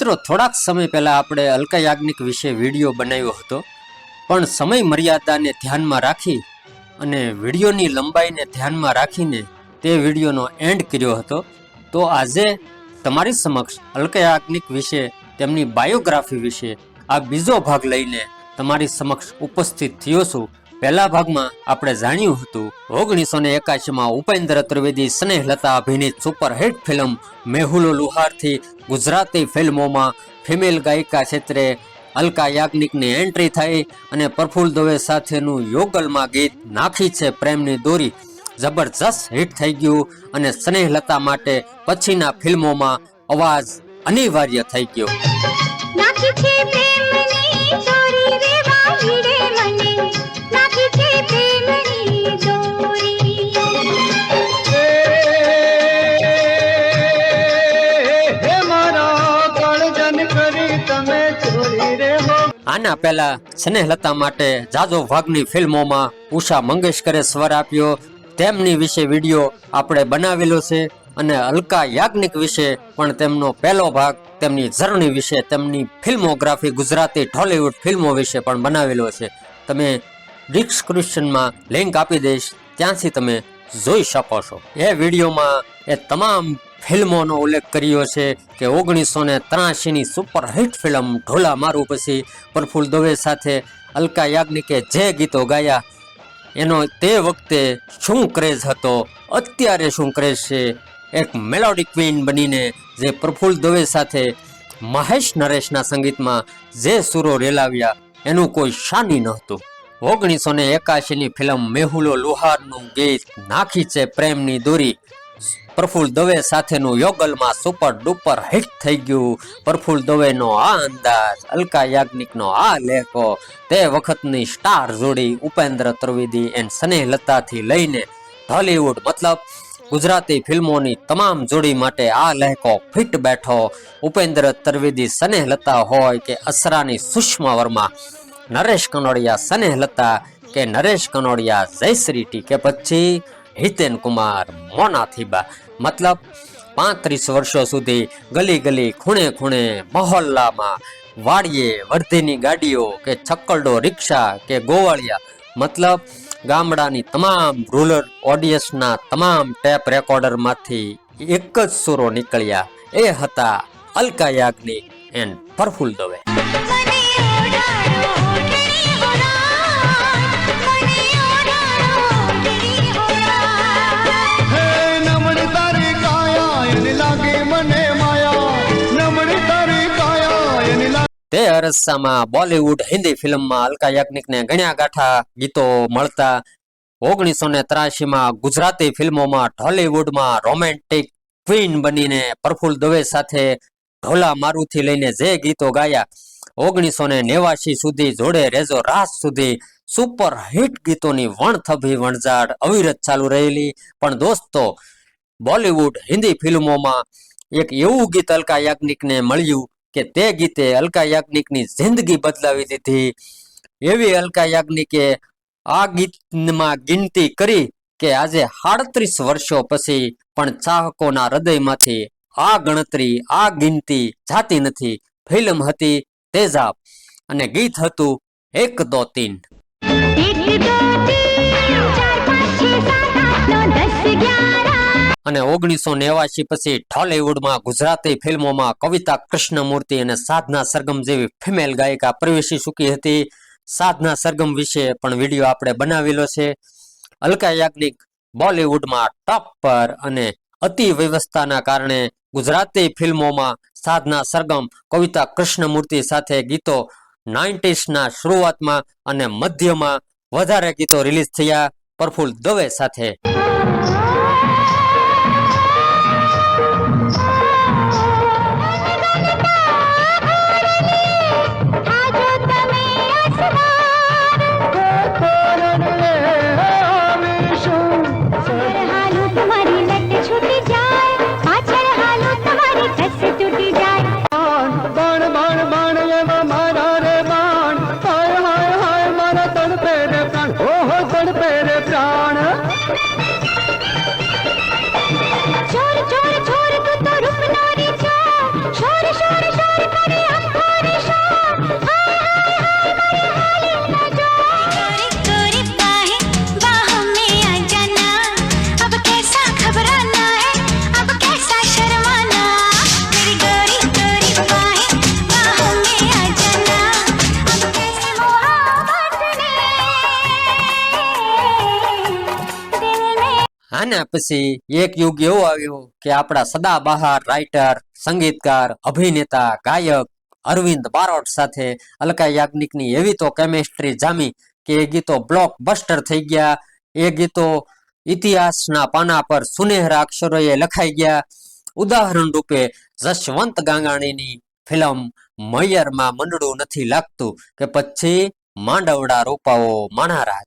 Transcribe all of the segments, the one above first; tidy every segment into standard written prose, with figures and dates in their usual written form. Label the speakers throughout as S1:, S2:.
S1: મિત્રો થોડાક સમય પહેલા આપણે અલકા યાજ્ઞિક વિશે વિડીયો બનાવ્યો હતો, પણ સમય મર્યાદાને ધ્યાનમાં રાખી અને વિડીયોની લંબાઈને ધ્યાનમાં રાખીને તે વિડીયોનો એન્ડ કર્યો હતો. તો આજે તમારી સમક્ષ અલકા યાજ્ઞિક વિશે, તેમની બાયોગ્રાફી વિશે આ બીજો ભાગ લઈને તમારી સમક્ષ ઉપસ્થિત થયો છું. પહેલા ભાગમાં આપણે જાણ્યું હતું 1981માં ઉપેન્દ્ર ત્રિવેદી સ્નેહલતા અભિનીત સુપરહિટ ફિલ્મ મેહુલ લુહારથી ગુજરાતી ફિલ્મોમાં ફિમેલ ગાયિકા ક્ષેત્રે અલકા યાજ્ઞિકની એન્ટ્રી થઈ અને પ્રફુલ્લ દવે સાથેનું યોગલમાં ગીત નાખી છે પ્રેમની દોરી જબરજસ્ત હિટ થઈ ગયું અને સ્નેહલતા માટે પછીના ફિલ્મોમાં અવાજ અનિવાર્ય થઈ ગયો. નાખી છે પ્રેમની દોરી રે વાહીડે મને, નાખી છે પ્રેમની દોરી. હે મારા કળજન કરી તમે ચોરી રે હો. આના પહેલા સ્નેહલતા માટે જાજો ભાગની ફિલ્મોમાં ઉષા મંગેશકરે સ્વર આપ્યો, તેમની વિશે વિડીયો આપણે બનાવેલો છે. અને અલકા યાજ્ઞિક વિશે પણ તેમનો પહેલો ભાગ, તેમની જર્ની વિશે, તેમની ફિલ્મોગ્રાફી ગુજરાતી ઢોલિવૂડ ફિલ્મો વિશે પણ બનાવેલો છે. તમે ડિસ્ક્રિપ્શનમાં લિંક આપી દઈશ, ત્યાંથી તમે જોઈ શકો છો. એ વિડીયોમાં એ તમામ ફિલ્મોનો ઉલ્લેખ કર્યો છે કે 1983ની સુપરહિટ ફિલ્મ ઢોલા મારું પછી પ્રફુલ્લ દવે સાથે અલકા યાજ્ઞિકે જે ગીતો ગાયા એનો તે વખતે શું ક્રેઝ હતો, અત્યારે શું ક્રેઝ છે. એક મેલોડી ક્વીન બનીને જે પ્રફુલ્લ દવે સાથે મહેશ નરેશના સંગીતમાં જે સુરો રેલાવ્યા એનું કોઈ શાની નહોતું. 1981ની ફિલ્મ મેહુલો લુહારનું ગીત નાખી છે પ્રેમની દોરી પ્રફુલ્લ દવે સાથેનું યોગલમાં સુપર ડુપર હિટ થઈ ગયું. પ્રફુલ્લ દવેનો આ અંદાજ, અલકા યાજ્ઞિકનો આ લેખો, તે વખતની સ્ટાર જોડી ઉપેન્દ્ર ત્રિવેદી એન્ડ સ્નેહલતાથી લઈને ઢોલિવૂડ મતલબ ગુજરાતી ફિલ્મોની તમામ જોડી માટે આ લહેકો ફિટ બેઠો. ઉપેન્દ્ર ત્રિવેદી સ્નેહલતા હોય કે અસરાની સુષ્મા વર્મા, નરેશ કનોડિયા સ્નેહલતા કે નરેશ કનોડિયા જયશ્રી ટી કે પછી હિતેન કુમાર મોના થીબા, મતલબ 35 વર્ષો સુધી ગલી ગલી ખૂણે ખૂણે મહોલ્લામાં વાડીએ વર્ધીની ગાડીઓ કે છક્કરડો રિક્ષા કે ગોવાળિયા, મતલબ ગામડાની તમામ રૂરલ ઓડિયન્સના તમામ ટેપ રેકોર્ડરમાંથી એક જ સુરો નીકળ્યા, એ હતા અલકા યાજ્ઞિક એન્ડ પ્રફુલ્લ દવે. તે અરસામાં બોલિવૂડ હિન્દી ફિલ્મમાં અલકા યાજ્ઞિકને ગણ્યા ગાંઠા ગીતો મળતા. 1983માં ગુજરાતી ફિલ્મોમાં ઢોલિવૂડમાં રોમેન્ટિક ક્વીન બનીને પ્રફુલ્લ દવે સાથે ઢોલા મારુથી લઈને જે ગીતો ગાયા, 1989 સુધી જોડે રેજો રાત સુધી સુપર હિટ ગીતોની વણથભી વણઝાડ અવિરત ચાલુ રહેલી. પણ દોસ્તો, બોલિવૂડ હિન્દી ફિલ્મોમાં એક એવું ગીત અલકા યાજ્ઞિકને મળ્યું કે તે ગીતે અલકા યાજ્ઞિકની જિંદગી બદલાવી દીધી. એવી અલકા યાજ્ઞિકે આ ગીતમાં ગિનતી કરી કે આજે 37 વર્ષો પછી પણ ચાહકોના હૃદયમાંથી આ ગણતરી, આ ગિનતી જાતી નથી. ફિલ્મ હતી તેજાબ અને ગીત હતું 1 2 3. અને 1989 પછી ઢોલિવૂડમાં ગુજરાતી ફિલ્મોમાં કવિતા કૃષ્ણમૂર્તિ અને સાધના સરગમ જેવી ફિમેલ ગાયિકા પ્રવેશી ચૂકી હતી. સાધના સરગમ વિશે પણ વિડીયો આપણે બનાવેલો છે. અલકા યાજ્ઞિક બોલિવૂડમાં ટોપ પર અને અતિ વ્યવસ્થાના કારણે ગુજરાતી ફિલ્મોમાં સાધના સરગમ, કવિતા કૃષ્ણમૂર્તિ સાથે ગીતો 90sના શરૂઆતમાં અને મધ્યમાં વધારે ગીતો રિલીઝ થયા પ્રફુલ્લ દવે સાથે. આના પછી એક યુગ એવો આવ્યો કે આપણા સદાબહાર રાઇટર, સંગીતકાર, અભિનેતા, ગાયક અરવિંદ બારોટ સાથે અલકા યાજ્ઞિકની એવી તો કેમિસ્ટ્રી જામી કે એ ગીતો બ્લોક બસ્ટર થઈ ગયા. એ ગીતો ઇતિહાસના પાના પર સુનેહરા અક્ષરોએ લખાઈ ગયા. ઉદાહરણ રૂપે જશવંત ગાંગાણીની ફિલ્મ મયરમાં મંડળું નથી લાગતું કે પછી માંડવડા રૂપાઓ માણારાજ.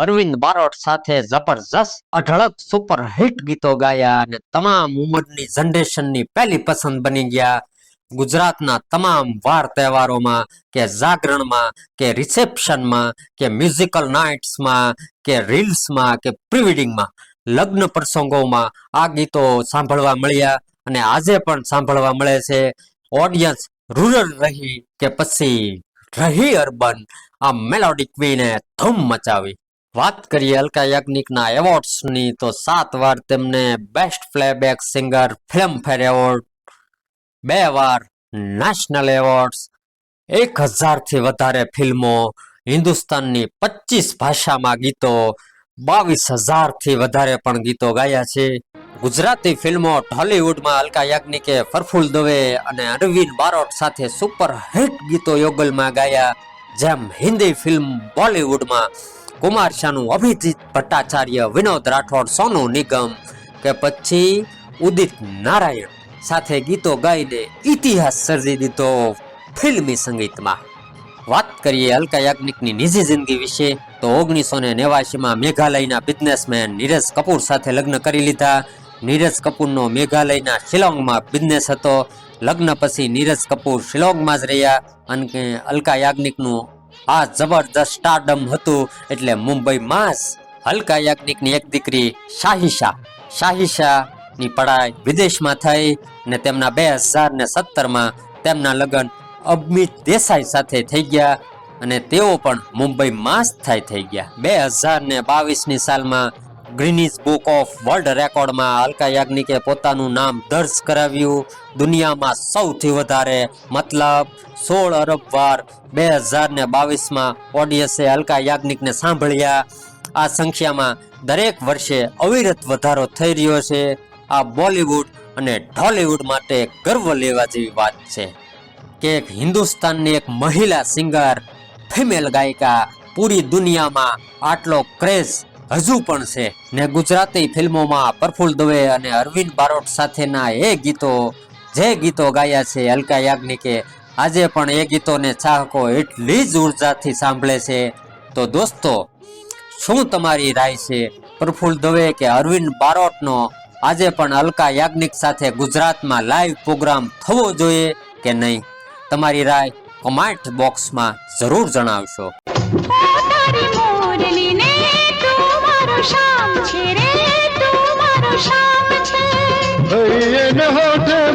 S1: અરવિંદ બારોટ સાથે જબરજસ્ત અઢળક સુપર હિટ ગીતો ગાયા અને તમામ ઉંમરની જનરેશનની પહેલી પસંદ બની ગયા. ગુજરાતના તમામ વાર તહેવારોમાં કે જાગરણમાં કે રિસેપ્શનમાં કે મ્યુઝિકલ નાઇટ્સમાં કે રીલ્સમાં કે પ્રીવેડિંગમાં લગ્ન પ્રસંગોમાં આ ગીતો સાંભળવા મળ્યા અને આજે પણ સાંભળવા મળે છે. ઓડિયન્સ રૂરલ રહી કે પછી રહી અર્બન, આ મેલોડી ક્વીને ધૂમ મચાવી. વાત કરીએ અલકા યાજ્ઞિકના એવોર્ડ્સની તો 7 વાર તેમને best playback singer Filmfare award, 2 વાર નેશનલ એવોર્ડ્સ, 1000થી વધારે ફિલ્મો, હિન્દુસ્તાનની 25 ભાષામાં ગીતો, 22,000થી વધારે પણ ગીતો ગાયા છે. ગુજરાતી ફિલ્મો ઢોલિવૂડમાં અલકા યાજ્ઞિકે પ્રફુલ્લ દવે અને અરવિંદ બારોટ સાથે સુપર હિટ ગીતો યુગલમાં ગાયા. જેમ હિન્દી ફિલ્મ બોલિવૂડમાં કુમાર શાનુ, અભિજીત ભટ્ટાચાર્ય, વિનોદ રાઠોડ, સોનુ નિગમ કે પછી ઉદિત નારાયણ સાથે ગીતો ગાઈને ઇતિહાસ સર્જી દીધો ફિલ્મી સંગીતમાં. વાત કરીએ અલકા યાજ્ઞિકની નિજી જિંદગી વિશે તો 1989માં મેઘાલયના બિઝનેસમેન નીરજ કપૂર સાથે લગ્ન કરી લીધા. નીરજ કપૂરનો મેઘાલયના શિલોંગમાં બિઝનેસ હતો. લગ્ન પછી નીરજ કપૂર શિલોંગમાં જ રહ્યા અને અલકા યાજ્ઞિકનું આ જબરદસ્ત સ્ટારડમ હતું એટલે મુંબઈમાં જ અલકા યાજ્ઞિકની એક દીકરી શાહિશાની પઢાઈ વિદેશમાં થઈ અને તેમના 2017માં તેમના લગ્ન અમિત દેસાઈ સાથે થઈ ગયા અને તેઓ પણ મુંબઈમાં જ થઈ ગયા. 2022ની સાલમાં ગ્રીનિસ બુક ઓફ વર્લ્ડ રેકોર્ડમાં અલકા યાજ્ઞિકે પોતાનું નામ દર્જ કરાવ્યું. દુનિયામાં સૌથી વધારે મતલબ 16 અરબ વાર 2022માં ઓડિયન્સે અલકા યાજ્ઞિકને સાંભળ્યા. આ સંખ્યામાં દરેક વર્ષે અવિરત વધારો થઈ રહ્યો છે. આ બોલિવૂડ અને ઢોલિવૂડ માટે ગર્વ લેવા જેવી વાત છે કે હિન્દુસ્તાનની એક મહિલા સિંગર, ફિમેલ ગાયિકા પૂરી દુનિયામાં આટલો ક્રેઝ હજુ પણ છે ને. ગુજરાતી ફિલ્મોમાં પ્રફુલ્લ દવે અને અરવિંદ બારોટ સાથેના એ ગીતો, જે ગીતો ગાયા છે અલકા યાજ્ઞિકે, આજે પણ એ ગીતોને ચાહકો એટલી જ ઉર્જાથી સાંભળે છે. તો દોસ્તો, શું તમારી રાય છે? પ્રફુલ્લ દવે કે અરવિંદ બારોટનો આજે પણ અલકા યાજ્ઞિક સાથે ગુજરાતમાં લાઈવ પ્રોગ્રામ થવો જોઈએ કે નહીં? તમારી રાય કમેન્ટ બોક્સમાં જરૂર જણાવશો.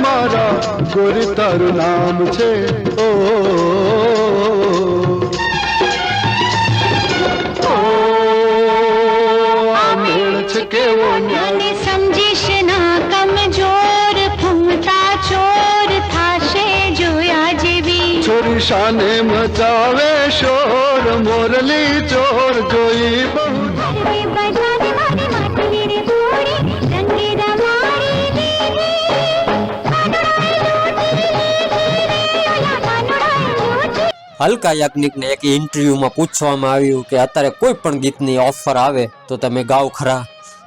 S2: મારા ગોરી તારું નામ છે. ઓ મેળ છે કેવો
S3: સમજીશ ના કમજોર, ફૂમતા ચોર થાશે જોયા જેવી.
S2: છોરી શાને મચાવે શોર, મોરલી ચોર જોઈ બહુ.
S1: અલકા યાજ્ઞિકને એક ઇન્ટરવ્યુમાં પૂછવામાં આવ્યું કે અત્યારે કોઈ પણ ગીતની ઓફર આવે તો તમે ગાઓ ખરા?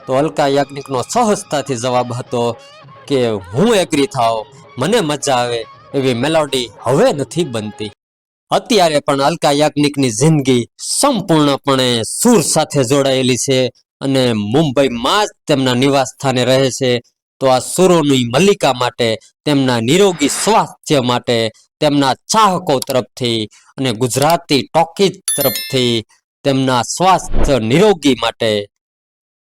S1: તો અલકા યાજ્ઞિકનો સહજતાથી જવાબ હતો કે હું એગ્રી થાવ, મને મજા આવે એવી મેલોડી હવે નથી બનતી. અત્યારે પણ અલકા યાજ્ઞિકની જિંદગી સંપૂર્ણપણે સૂર સાથે જોડાયેલી છે અને મુંબઈમાં જ તેમના નિવાસ સ્થાને રહે છે. તો આ સુરોની મલ્લિકા માટે, તેમના નિરોગી સ્વાસ્થ્ય માટે, તેમના ચાહકો તરફથી અને ગુજરાતી ટોકીઝ તરફથી તેમના સ્વાસ્થ્ય નિરોગી માટે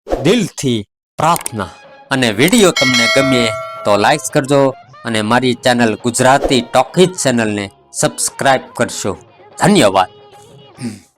S1: દિલથી પ્રાર્થના. અને વિડીયો તમને ગમે તો લાઈક કરજો અને મારી ચેનલ ગુજરાતી ટોકીઝ ચેનલને સબસ્ક્રાઇબ કરશો. ધન્યવાદ.